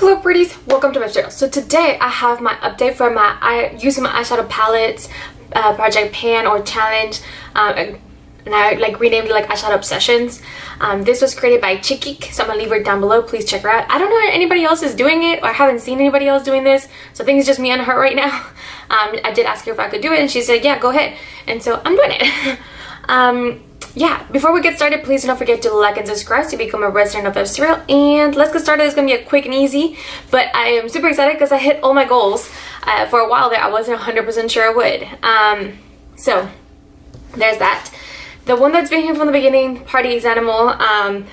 Hello pretties, welcome to my channel. So today I have my update for my using my eyeshadow palettes project pan or challenge, and I like renamed it like eyeshadow obsessions. This was created by GEEK, so I'm gonna leave her down below. Please check her out. I don't know if anybody else is doing it, or I haven't seen anybody else doing this, so I think it's just me and her right now. I did ask her if I could do it and she said yeah, go ahead, and so I'm doing it. Yeah, before we get started, please don't forget to like and subscribe to become a resident of the serial. And let's get started. It's gonna be a quick and easy, but I am super excited because I hit all my goals. For a while there, I wasn't 100% sure I would. So there's that. The one that's been here from the beginning, Party's Animal,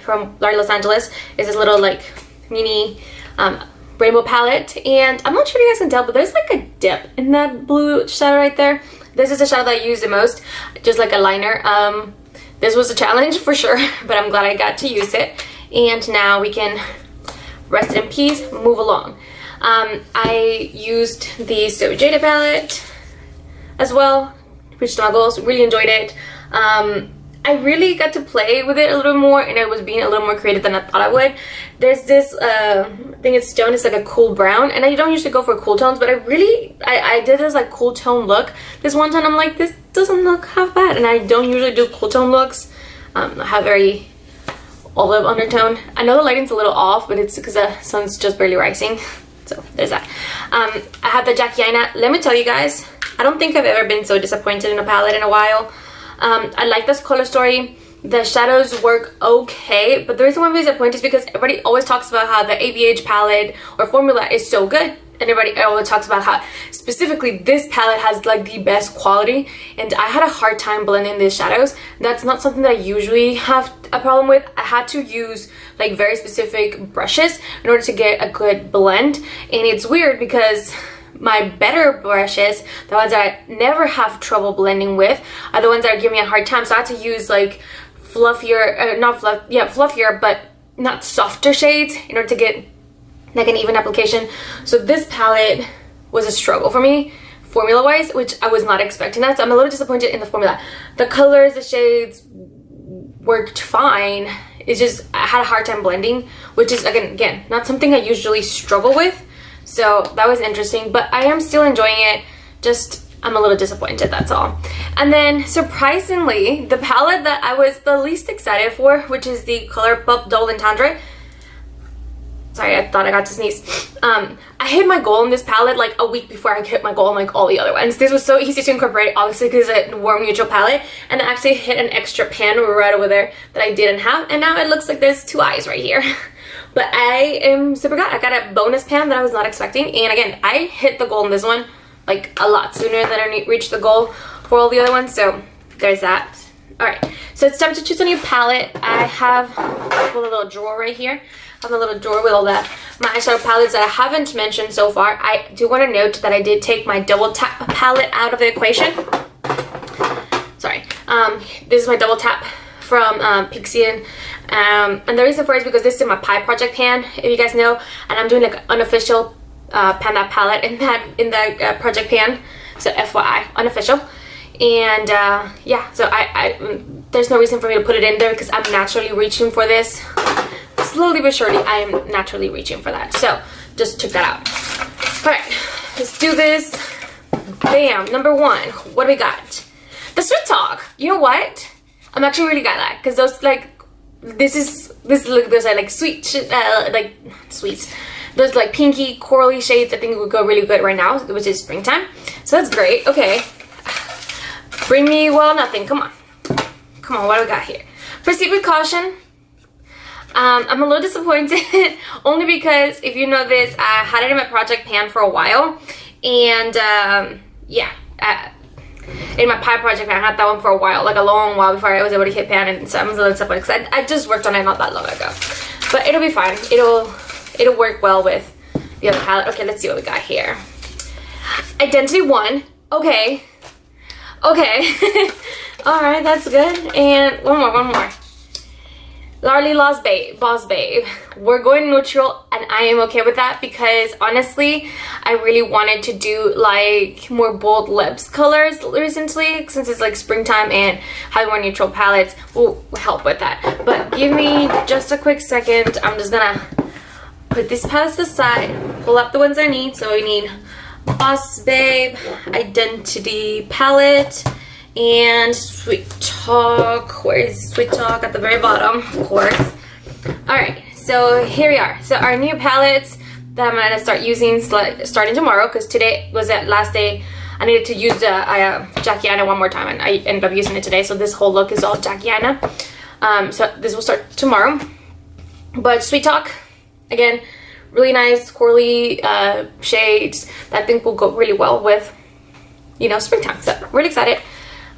from Los Angeles, is this little like mini rainbow palette. And I'm not sure if you guys can tell, but there's like a dip in that blue shadow right there. This is the shadow that I use the most, just like a liner. This was a challenge for sure, but I'm glad I got to use it. And now we can rest it in peace, move along. I used the So Jada palette as well, reached my goals, really enjoyed it. I really got to play with it a little more, and I was being a little more creative than I thought I would. There's this thing it's stone, it's like a cool brown, and I don't usually go for cool tones, but I did this like cool tone look. This one time I'm like, this doesn't look half bad, and I don't usually do cool tone looks. I have very olive undertone. I know the lighting's a little off, but it's because the sun's just barely rising. So there's that. I have the Jackie Aina. Let me tell you guys, I don't think I've ever been so disappointed in a palette in a while. I like this color story. The shadows work okay, but the reason why I'm disappointed is because everybody always talks about how the ABH palette or formula is so good, and everybody always talks about how specifically this palette has like the best quality, and I had a hard time blending these shadows. That's not something that I usually have a problem with. I had to use like very specific brushes in order to get a good blend, and it's weird because my better brushes, the ones that I never have trouble blending with, are the ones that are giving me a hard time. So I had to use like fluffier, fluffier, but not softer shades in order to get like an even application. So this palette was a struggle for me, formula wise, which I was not expecting that. So I'm a little disappointed in the formula. The colors, the shades worked fine. It's just, I had a hard time blending, which is again, not something I usually struggle with. So that was interesting, but I am still enjoying it. Just, I'm a little disappointed, that's all. And then surprisingly, the palette that I was the least excited for, which is the ColourPop Double Entendre. Sorry, I thought I got to sneeze. I hit my goal in this palette like a week before I hit my goal in like all the other ones. This was so easy to incorporate, obviously because it's a warm neutral palette, and I actually hit an extra pan right over there that I didn't have, and now it looks like there's two eyes right here. But I am super glad. I got a bonus pan that I was not expecting, and again, I hit the goal in this one like a lot sooner than I reached the goal for all the other ones, so there's that. Alright, so it's time to choose a new palette. I have a little drawer right here. I have a little drawer with all my eyeshadow palettes that I haven't mentioned so far. I do want to note that I did take my double tap palette out of the equation. Sorry. This is my double tap from Pixian. And the reason for it is because this is my pie project pan, if you guys know, and I'm doing like an unofficial pan that palette in that project pan, so FYI, unofficial. And yeah, so I there's no reason for me to put it in there because I'm naturally reaching for this. Slowly but surely, I am naturally reaching for that. So just took that out. All right, let's do this. Bam, number one. What do we got? The Sweet Talk. You know what? I'm actually really glad that, because those like those are like sweet like sweets. Those like pinky corally shades I think would go really good right now, which is springtime. So that's great. Okay. Bring me well nothing. Come on. Come on, what do we got here? Proceed with caution. I'm a little disappointed only because if you know this, I had it in my project pan for a while, and yeah, in my pie project pan, I had that one for a while, like a long while before I was able to hit pan, and so I'm a little disappointed because I just worked on it not that long ago. But it'll be fine. It'll work well with the other palette. Okay, let's see what we got here. Identity 1. Okay. Okay. Alright, that's good. And one more. Larly Boss Babe. We're going neutral, and I am okay with that because honestly, I really wanted to do like more bold lips colors recently since it's like springtime, and having more neutral palettes will help with that. But give me just a quick second. I'm just gonna put these palettes aside, pull up the ones I need. So we need Boss Babe Identity palette and Sweet Talk. Where is Sweet Talk? At the very bottom, of course. Alright, so here we are. So our new palettes that I'm gonna start using starting tomorrow, because today was the last day I needed to use the Jackie Aina one more time, and I ended up using it today. So this whole look is all Jackie Aina. So this will start tomorrow. But Sweet Talk, again, really nice corally shades that I think will go really well with, you know, springtime. So really excited.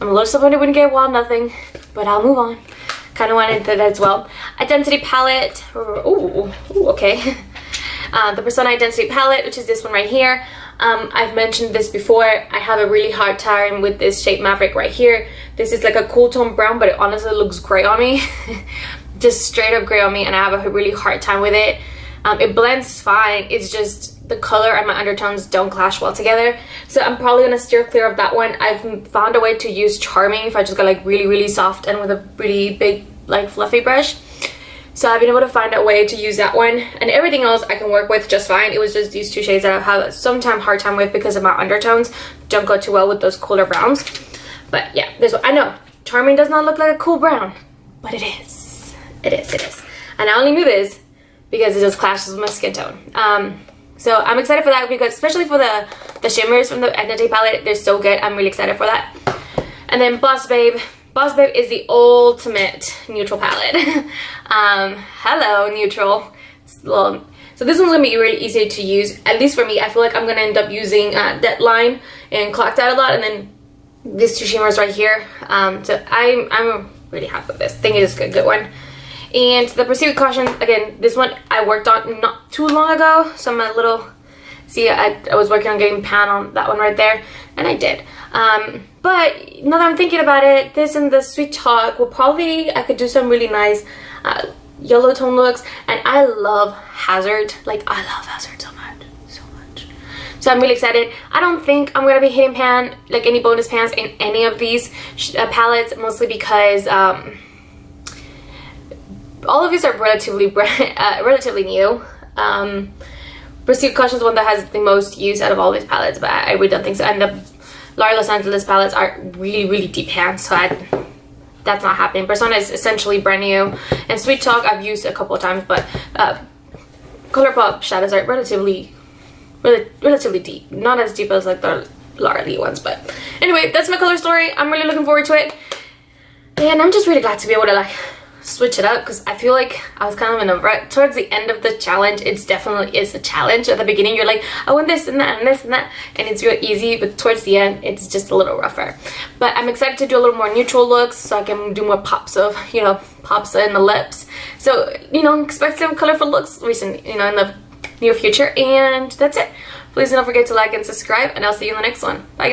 I'm a little disappointed we didn't get Wild Nothing, but I'll move on. Kind of wanted that as well. Identity palette. Ooh, okay. The Persona Identity palette, which is this one right here. I've mentioned this before. I have a really hard time with this shade Maverick right here. This is like a cool tone brown, but it honestly looks gray on me. Just straight up gray on me, and I have a really hard time with it. It blends fine. It's just the color and my undertones don't clash well together. So I'm probably gonna steer clear of that one. I've found a way to use Charming if I just got like really soft and with a really big like fluffy brush. So I've been able to find a way to use that one, and everything else I can work with just fine. It was just these two shades that I have sometimes hard time with because of my undertones don't go too well with those cooler browns. But yeah, this one, I know Charming does not look like a cool brown, but it is. It is. And I only knew this because it just clashes with my skin tone. So I'm excited for that, because especially for the shimmers from the Identity palette, they're so good. I'm really excited for that. And then Boss Babe. Boss Babe is the ultimate neutral palette. Hello, neutral. So this one's gonna be really easy to use, at least for me. I feel like I'm gonna end up using Deadline and Clocked Out a lot, and then these two shimmers right here. So I'm really happy with this. I think it is a good one. And the Proceed with Caution, again, this one I worked on not too long ago, so I'm a little, see, I was working on getting pan on that one right there, and I did. But now that I'm thinking about it, this and the Sweet Talk will probably, I could do some really nice yellow tone looks. And I love Hazard. Like, I love Hazard so much. So I'm really excited. I don't think I'm going to be hitting pan, like any bonus pans in any of these palettes, mostly because all of these are relatively new. Proceed with Caution is one that has the most use out of all these palettes, but I really don't think so. And the L'Oreal Los Angeles palettes are really deep pans, so that's not happening. Persona is essentially brand new, and Sweet Talk I've used a couple of times, but ColourPop shadows are relatively deep. Not as deep as like the L'Oreal ones, but anyway, that's my color story. I'm really looking forward to it, and I'm just really glad to be able to like switch it up, because I feel like I was kind of in a rut towards the end of the challenge. It's definitely is a challenge. At the beginning you're like, I want this and that and this and that, and it's real easy, but towards the end it's just a little rougher. But I'm excited to do a little more neutral looks, so I can do more pops of, you know, pops in the lips. So, you know, expect some colorful looks recently, you know, in the near future. And that's it. Please don't forget to like and subscribe, and I'll see you in the next one. Bye.